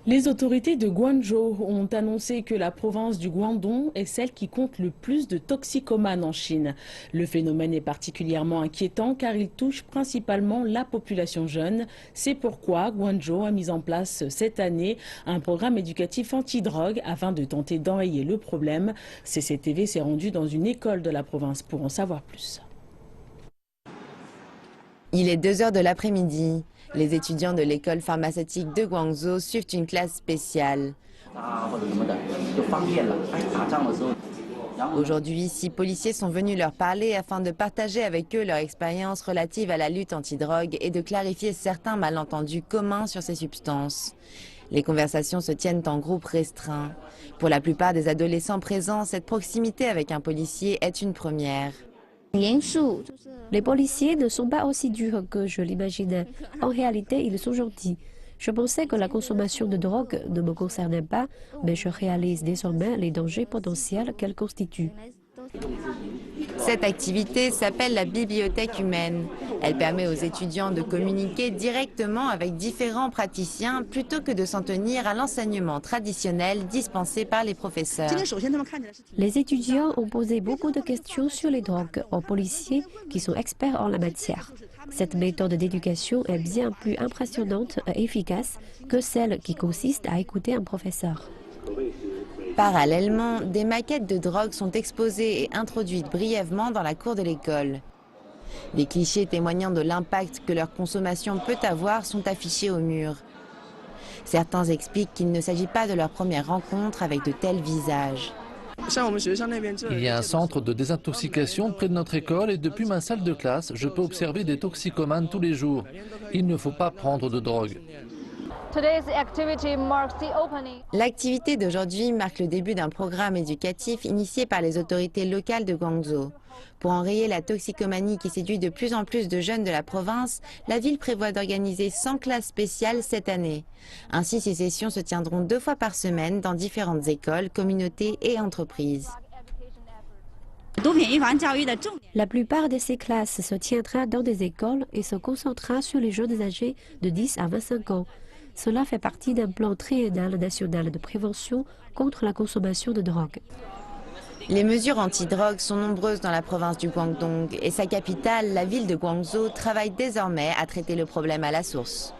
Les autorités de Guangzhou ont annoncé que la province du Guangdong est celle qui compte le plus de toxicomanes en Chine. Le phénomène est particulièrement inquiétant car il touche principalement la population jeune. C'est pourquoi Guangzhou a mis en place cette année un programme éducatif anti-drogue afin de tenter d'enrayer le problème. CCTV s'est rendu dans une école de la province pour en savoir plus. Il est 2 heures de l'après-midi. Les étudiants de l'école pharmaceutique de Guangzhou suivent une classe spéciale. Aujourd'hui, 6 policiers sont venus leur parler afin de partager avec eux leur expérience relative à la lutte antidrogue et de clarifier certains malentendus communs sur ces substances. Les conversations se tiennent en groupe restreint. Pour la plupart des adolescents présents, cette proximité avec un policier est une première. Les policiers ne sont pas aussi durs que je l'imaginais. En réalité, ils sont gentils. Je pensais que la consommation de drogue ne me concernait pas, mais je réalise désormais les dangers potentiels qu'elle constitue. Cette activité s'appelle la bibliothèque humaine. Elle permet aux étudiants de communiquer directement avec différents praticiens plutôt que de s'en tenir à l'enseignement traditionnel dispensé par les professeurs. Les étudiants ont posé beaucoup de questions sur les drogues aux policiers qui sont experts en la matière. Cette méthode d'éducation est bien plus impressionnante et efficace que celle qui consiste à écouter un professeur. Parallèlement, des maquettes de drogue sont exposées et introduites brièvement dans la cour de l'école. Les clichés témoignant de l'impact que leur consommation peut avoir sont affichés au mur. Certains expliquent qu'il ne s'agit pas de leur première rencontre avec de tels visages. Il y a un centre de désintoxication près de notre école et depuis ma salle de classe, je peux observer des toxicomanes tous les jours. Il ne faut pas prendre de drogue. L'activité d'aujourd'hui marque le début d'un programme éducatif initié par les autorités locales de Guangzhou. Pour enrayer la toxicomanie qui séduit de plus en plus de jeunes de la province, la ville prévoit d'organiser 100 classes spéciales cette année. Ainsi, ces sessions se tiendront 2 fois par semaine dans différentes écoles, communautés et entreprises. La plupart de ces classes se tiendra dans des écoles et se concentrera sur les jeunes âgés de 10 à 25 ans. Cela fait partie d'un plan triennal national de prévention contre la consommation de drogue. Les mesures anti-drogue sont nombreuses dans la province du Guangdong et sa capitale, la ville de Guangzhou, travaille désormais à traiter le problème à la source.